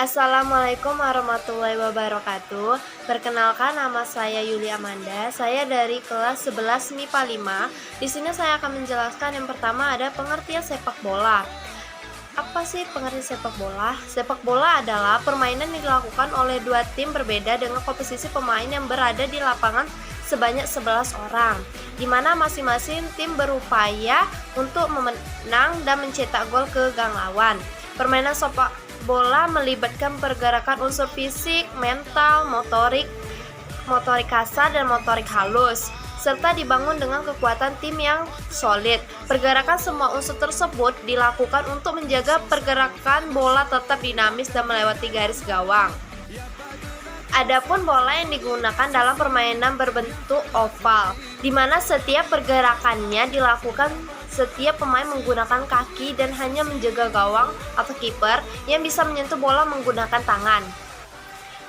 Assalamualaikum warahmatullahi wabarakatuh. Perkenalkan, nama saya Yuli Amanda. Saya dari kelas 11 MIPA 5. Di sini saya akan menjelaskan yang pertama ada pengertian sepak bola. Apa sih pengertian sepak bola? Sepak bola adalah permainan yang dilakukan oleh dua tim berbeda dengan komposisi pemain yang berada di lapangan sebanyak 11 orang, di mana masing-masing tim berupaya untuk memenang dan mencetak gol ke gang lawan. Permainan sepak bola melibatkan pergerakan unsur fisik, mental, motorik kasar, dan motorik halus, serta dibangun dengan kekuatan tim yang solid. Pergerakan semua unsur tersebut dilakukan untuk menjaga pergerakan bola tetap dinamis dan melewati garis gawang. Adapun bola yang digunakan dalam permainan berbentuk oval, di mana setiap pergerakannya dilakukan setiap pemain menggunakan kaki dan hanya menjaga gawang atau kiper yang bisa menyentuh bola menggunakan tangan.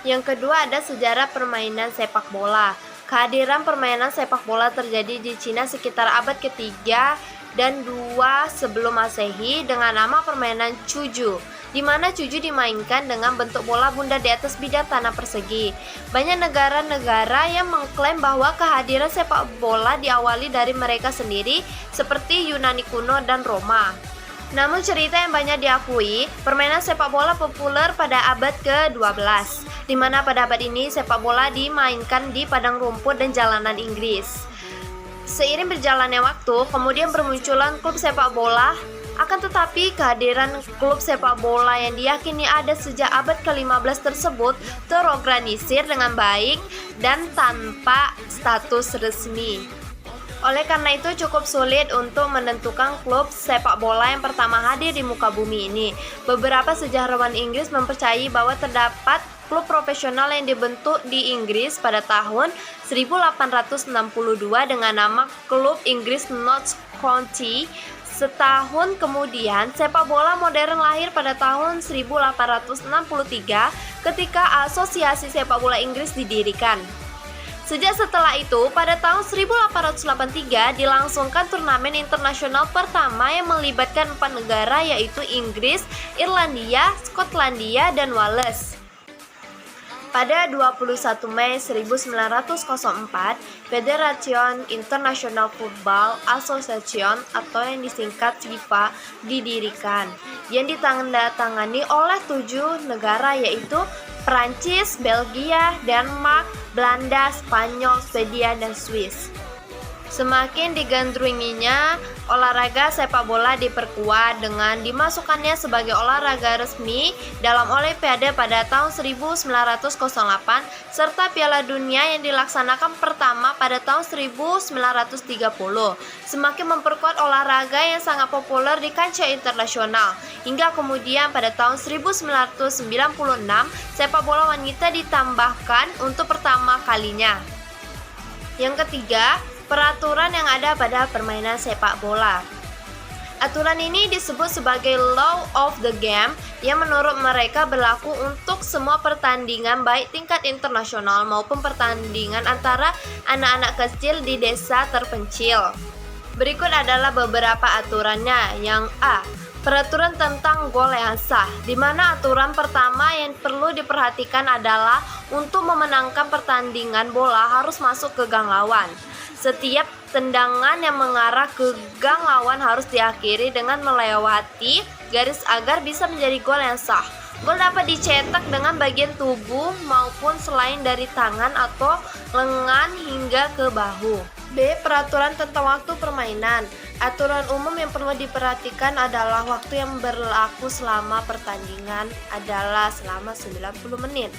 Yang kedua ada sejarah permainan sepak bola. Kehadiran permainan sepak bola terjadi di Cina sekitar abad ketiga dan 2 sebelum Masehi dengan nama permainan cuju, di mana cuju dimainkan dengan bentuk bola bundar di atas bidang tanah persegi. Banyak negara-negara yang mengklaim bahwa kehadiran sepak bola diawali dari mereka sendiri, seperti Yunani kuno dan Roma. Namun cerita yang banyak diakui, permainan sepak bola populer pada abad ke-12, di mana pada abad ini sepak bola dimainkan di padang rumput dan jalanan Inggris. Seiring berjalannya waktu, kemudian bermunculan klub sepak bola. Akan tetapi kehadiran klub sepak bola yang diyakini ada sejak abad ke-15 tersebut terorganisir dengan baik dan tanpa status resmi. Oleh karena itu cukup sulit untuk menentukan klub sepak bola yang pertama hadir di muka bumi ini. Beberapa sejarawan Inggris mempercayai bahwa terdapat klub profesional yang dibentuk di Inggris pada tahun 1862 dengan nama Klub Inggris Notts County. Setahun kemudian, sepak bola modern lahir pada tahun 1863 ketika Asosiasi Sepak Bola Inggris didirikan. Sejak setelah itu, pada tahun 1883 dilangsungkan turnamen internasional pertama yang melibatkan 4 negara, yaitu Inggris, Irlandia, Skotlandia, dan Wales. Pada 21 Mei 1904, Federation International Football Association atau yang disingkat FIFA didirikan, yang ditandatangani oleh 7 negara, yaitu Prancis, Belgia, Denmark, Belanda, Spanyol, Swedia, dan Swiss. Semakin digandrunginya, olahraga sepak bola diperkuat dengan dimasukkannya sebagai olahraga resmi dalam Olimpiade pada tahun 1908 serta Piala Dunia yang dilaksanakan pertama pada tahun 1930. Semakin memperkuat olahraga yang sangat populer di kancah internasional, hingga kemudian pada tahun 1996 sepak bola wanita ditambahkan untuk pertama kalinya. Yang ketiga, peraturan yang ada pada permainan sepak bola. Aturan ini disebut sebagai law of the game yang menurut mereka berlaku untuk semua pertandingan baik tingkat internasional maupun pertandingan antara anak-anak kecil di desa terpencil. Berikut adalah beberapa aturannya. Yang A, peraturan tentang gol yang sah, di mana aturan pertama yang perlu diperhatikan adalah untuk memenangkan pertandingan bola harus masuk ke gang lawan. Setiap tendangan yang mengarah ke gang lawan harus diakhiri dengan melewati garis agar bisa menjadi gol yang sah. Gol dapat dicetak dengan bagian tubuh maupun selain dari tangan atau lengan hingga ke bahu. B. Peraturan tentang waktu permainan. Aturan umum yang perlu diperhatikan adalah waktu yang berlaku selama pertandingan adalah selama 90 menit.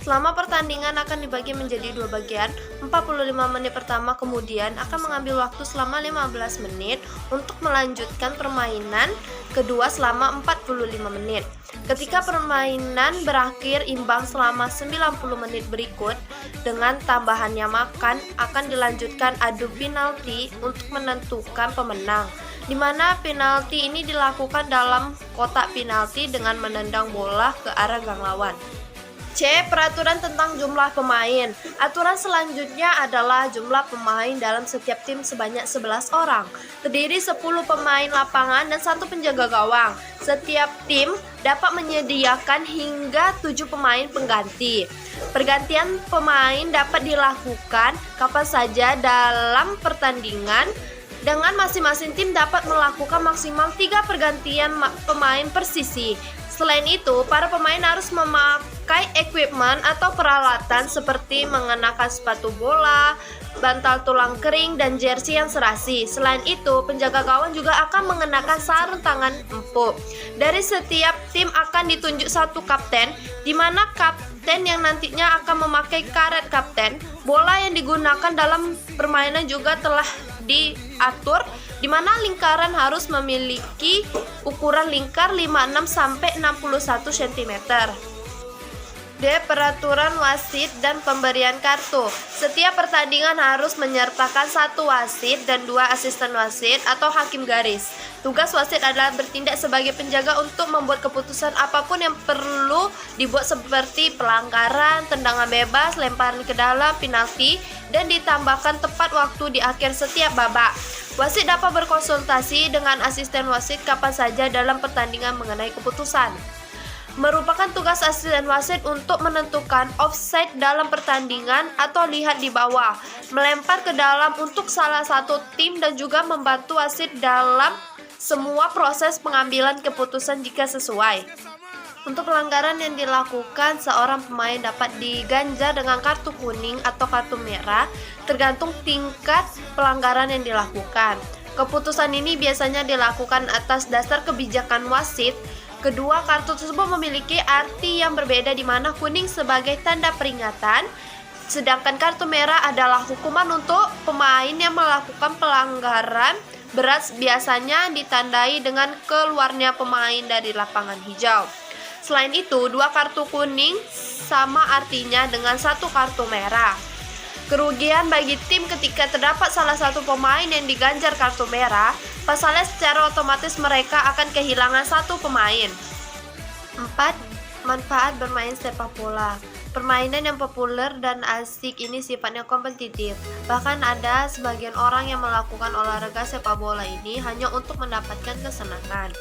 Selama pertandingan akan dibagi menjadi 2 bagian, 45 menit pertama kemudian akan mengambil waktu selama 15 menit untuk melanjutkan permainan kedua selama 45 menit. Ketika permainan berakhir imbang selama 90 menit berikut, dengan tambahannya makan, akan dilanjutkan adu penalti untuk menentukan pemenang, di mana penalti ini dilakukan dalam kotak penalti dengan menendang bola ke arah gang lawan. C. Peraturan tentang jumlah pemain. Aturan selanjutnya adalah jumlah pemain dalam setiap tim sebanyak 11 orang. Terdiri 10 pemain lapangan dan 1 penjaga gawang. Setiap tim dapat menyediakan hingga 7 pemain pengganti. Pergantian pemain dapat dilakukan kapan saja dalam pertandingan, dengan masing-masing tim dapat melakukan maksimal 3 pergantian pemain per sisi. Selain itu, para pemain harus memakai equipment atau peralatan seperti mengenakan sepatu bola, bantal tulang kering, dan jersey yang serasi. Selain itu, penjaga gawang juga akan mengenakan sarung tangan empuk. Dari setiap tim akan ditunjuk satu kapten, di mana kapten yang nantinya akan memakai karet kapten. Bola yang digunakan dalam permainan juga telah diatur, di mana lingkaran harus memiliki ukuran lingkar 56 sampai 61 cm. D. Peraturan wasit dan pemberian kartu. Setiap pertandingan harus menyertakan 1 wasit dan 2 asisten wasit atau hakim garis. Tugas wasit adalah bertindak sebagai penjaga untuk membuat keputusan apapun yang perlu dibuat, seperti pelanggaran, tendangan bebas, lemparan ke dalam, penalti, dan ditambahkan tepat waktu di akhir setiap babak. Wasit dapat berkonsultasi dengan asisten wasit kapan saja dalam pertandingan mengenai keputusan. Merupakan tugas asisten wasit untuk menentukan offside dalam pertandingan atau lihat di bawah, melempar ke dalam untuk salah satu tim, dan juga membantu wasit dalam semua proses pengambilan keputusan jika sesuai. Untuk pelanggaran yang dilakukan, seorang pemain dapat diganjar dengan kartu kuning atau kartu merah, tergantung tingkat pelanggaran yang dilakukan. Keputusan ini biasanya dilakukan atas dasar kebijakan wasit. Kedua kartu tersebut memiliki arti yang berbeda, di mana kuning sebagai tanda peringatan, sedangkan kartu merah adalah hukuman untuk pemain yang melakukan pelanggaran berat, biasanya ditandai dengan keluarnya pemain dari lapangan hijau. Selain itu, 2 kartu kuning sama artinya dengan 1 kartu merah. Kerugian bagi tim ketika terdapat salah satu pemain yang diganjar kartu merah, pasalnya secara otomatis mereka akan kehilangan 1 pemain. 4. Manfaat bermain sepak bola. Permainan yang populer dan asik ini sifatnya kompetitif. Bahkan ada sebagian orang yang melakukan olahraga sepak bola ini hanya untuk mendapatkan kesenangan.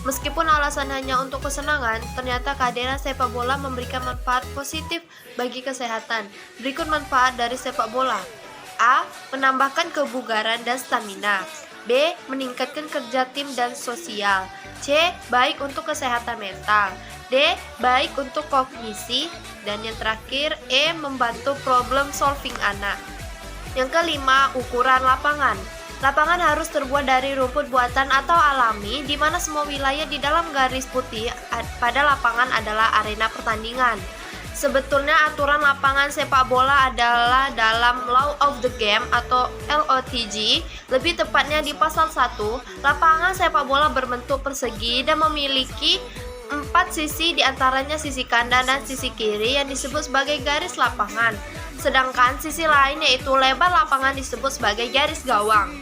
Meskipun alasan hanya untuk kesenangan, ternyata kehadiran sepak bola memberikan manfaat positif bagi kesehatan. Berikut manfaat dari sepak bola. A. Menambahkan kebugaran dan stamina. B. Meningkatkan kerja tim dan sosial. C. Baik untuk kesehatan mental. D. Baik untuk kognisi. Dan yang terakhir, E. Membantu problem solving anak. Yang kelima, ukuran lapangan. Lapangan harus terbuat dari rumput buatan atau alami, di mana semua wilayah di dalam garis putih pada lapangan adalah arena pertandingan. Sebetulnya aturan lapangan sepak bola adalah dalam Law of the Game atau LOTG, lebih tepatnya di pasal 1, lapangan sepak bola berbentuk persegi dan memiliki 4 sisi, diantaranya sisi kanan dan sisi kiri yang disebut sebagai garis lapangan. Sedangkan sisi lain yaitu lebar lapangan disebut sebagai garis gawang.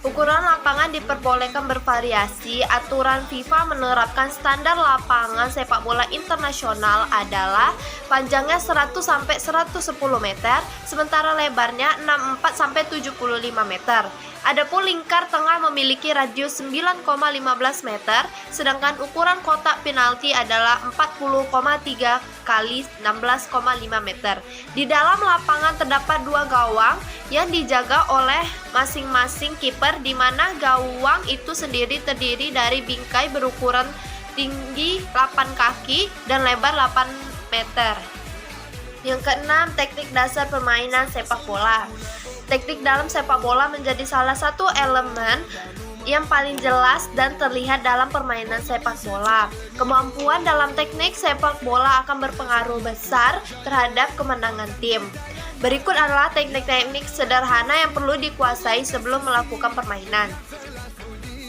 Ukuran lapangan diperbolehkan bervariasi. Aturan FIFA menerapkan standar lapangan sepak bola internasional adalah panjangnya 100 sampai 110 meter, sementara lebarnya 64 sampai 75 meter. Adapun lingkar tengah memiliki radius 9,15 meter, sedangkan ukuran kotak penalti adalah 40,3 kali 16,5 meter. Di dalam lapangan terdapat 2 gawang yang dijaga oleh masing-masing kiper, di mana gawang itu sendiri terdiri dari bingkai berukuran tinggi 8 kaki dan lebar 8 meter. Yang keenam, teknik dasar permainan sepak bola. Teknik dalam sepak bola menjadi salah satu elemen yang paling jelas dan terlihat dalam permainan sepak bola. Kemampuan dalam teknik sepak bola akan berpengaruh besar terhadap kemenangan tim. Berikut adalah teknik-teknik sederhana yang perlu dikuasai sebelum melakukan permainan.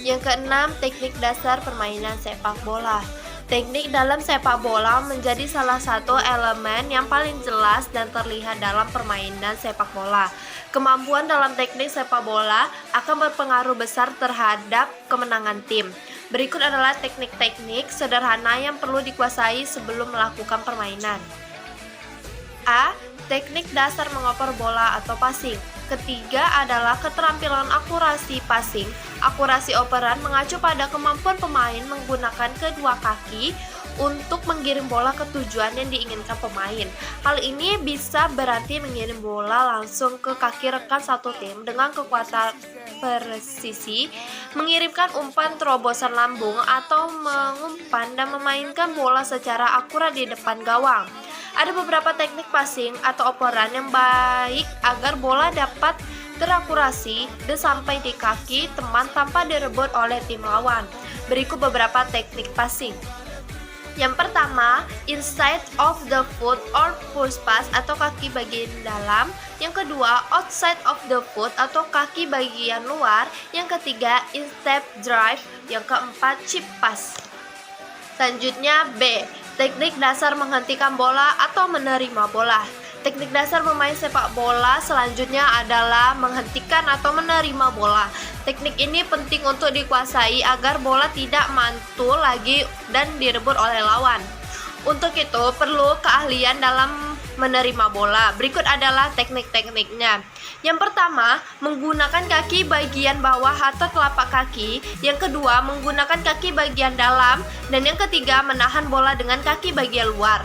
Yang keenam, teknik dasar permainan sepak bola. Teknik dalam sepak bola menjadi salah satu elemen yang paling jelas dan terlihat dalam permainan sepak bola. Kemampuan dalam teknik sepak bola akan berpengaruh besar terhadap kemenangan tim. Berikut adalah teknik-teknik sederhana yang perlu dikuasai sebelum melakukan permainan. A. Teknik dasar mengoper bola atau passing. Ketiga adalah keterampilan akurasi passing. Akurasi operan mengacu pada kemampuan pemain menggunakan kedua kaki untuk mengirim bola ke tujuan yang diinginkan pemain. Hal ini bisa berarti mengirim bola langsung ke kaki rekan satu tim dengan kekuatan presisi, mengirimkan umpan terobosan lambung, atau mengumpan dan memainkan bola secara akurat di depan gawang. Ada beberapa teknik passing atau operan yang baik agar bola dapat terakurasi dan sampai di kaki teman tanpa direbut oleh tim lawan. Berikut beberapa teknik passing. Yang pertama, inside of the foot or push pass atau kaki bagian dalam. Yang kedua, outside of the foot atau kaki bagian luar. Yang ketiga, instep drive. Yang keempat, chip pass. Selanjutnya B, teknik dasar menghentikan bola atau menerima bola. Teknik dasar pemain sepak bola selanjutnya adalah menghentikan atau menerima bola. Teknik ini penting untuk dikuasai agar bola tidak mantul lagi dan direbut oleh lawan. Untuk itu perlu keahlian dalam menerima bola. Berikut adalah teknik-tekniknya. Yang pertama, menggunakan kaki bagian bawah atau telapak kaki. Yang kedua, menggunakan kaki bagian dalam. Dan yang ketiga, menahan bola dengan kaki bagian luar.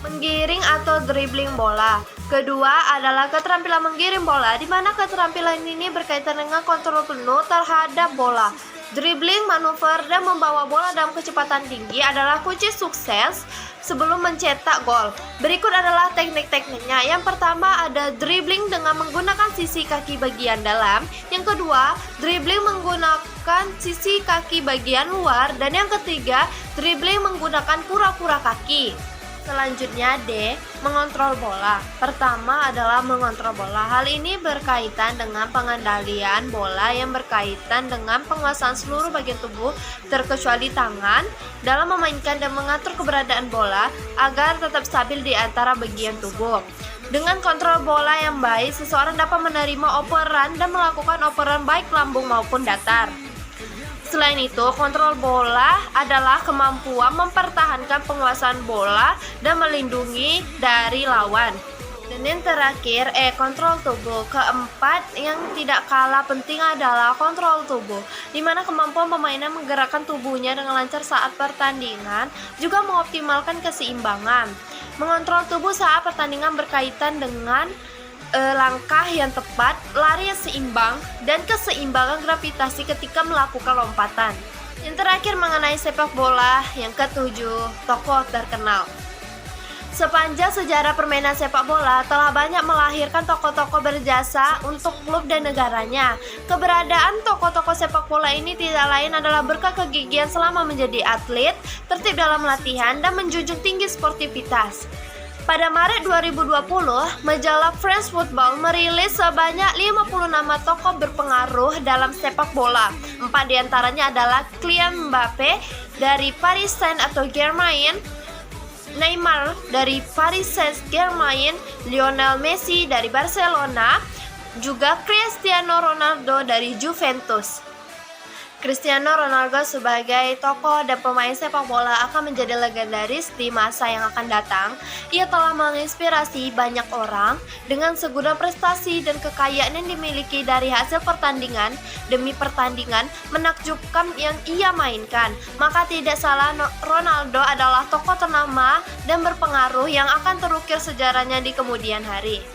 Menggiring atau dribbling bola. Kedua adalah keterampilan menggiring bola, di mana keterampilan ini berkaitan dengan kontrol penuh terhadap bola. Dribbling, manuver, dan membawa bola dalam kecepatan tinggi adalah kunci sukses sebelum mencetak gol. Berikut adalah teknik-tekniknya. Yang pertama ada dribbling dengan menggunakan sisi kaki bagian dalam. Yang kedua, dribbling menggunakan sisi kaki bagian luar. Dan yang ketiga, dribbling menggunakan pura-pura kaki. Selanjutnya D, mengontrol bola. Pertama adalah mengontrol bola. Hal ini berkaitan dengan pengendalian bola yang berkaitan dengan penguasaan seluruh bagian tubuh terkecuali tangan dalam memainkan dan mengatur keberadaan bola agar tetap stabil di antara bagian tubuh. Dengan kontrol bola yang baik, seseorang dapat menerima operan dan melakukan operan baik lambung maupun datar. Selain itu, kontrol bola adalah kemampuan mempertahankan penguasaan bola dan melindungi dari lawan. Dan yang terakhir, kontrol tubuh. Keempat, yang tidak kalah penting adalah kontrol tubuh, di mana kemampuan pemainnya menggerakkan tubuhnya dengan lancar saat pertandingan, juga mengoptimalkan keseimbangan. Mengontrol tubuh saat pertandingan berkaitan dengan langkah yang tepat, lari yang seimbang, dan keseimbangan gravitasi ketika melakukan lompatan. Yang terakhir mengenai sepak bola, yang ketujuh, tokoh terkenal. Sepanjang sejarah permainan sepak bola telah banyak melahirkan tokoh-tokoh berjasa untuk klub dan negaranya. Keberadaan tokoh-tokoh sepak bola ini tidak lain adalah berkat kegigihan selama menjadi atlet, tertib dalam latihan, dan menjunjung tinggi sportivitas. Pada Maret 2020, majalah France Football merilis sebanyak 50 nama tokoh berpengaruh dalam sepak bola. 4 diantaranya adalah Kylian Mbappe dari Paris Saint-Germain, Neymar dari Paris Saint-Germain, Lionel Messi dari Barcelona, juga Cristiano Ronaldo dari Juventus. Cristiano Ronaldo sebagai tokoh dan pemain sepak bola akan menjadi legendaris di masa yang akan datang. Ia telah menginspirasi banyak orang dengan segudang prestasi dan kekayaan yang dimiliki dari hasil pertandingan demi pertandingan menakjubkan yang ia mainkan. Maka tidak salah Ronaldo adalah tokoh ternama dan berpengaruh yang akan terukir sejarahnya di kemudian hari.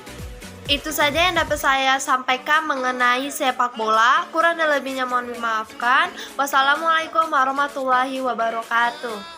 Itu saja yang dapat saya sampaikan mengenai sepak bola. Kurang dan lebihnya mohon dimaafkan. Wassalamualaikum warahmatullahi wabarakatuh.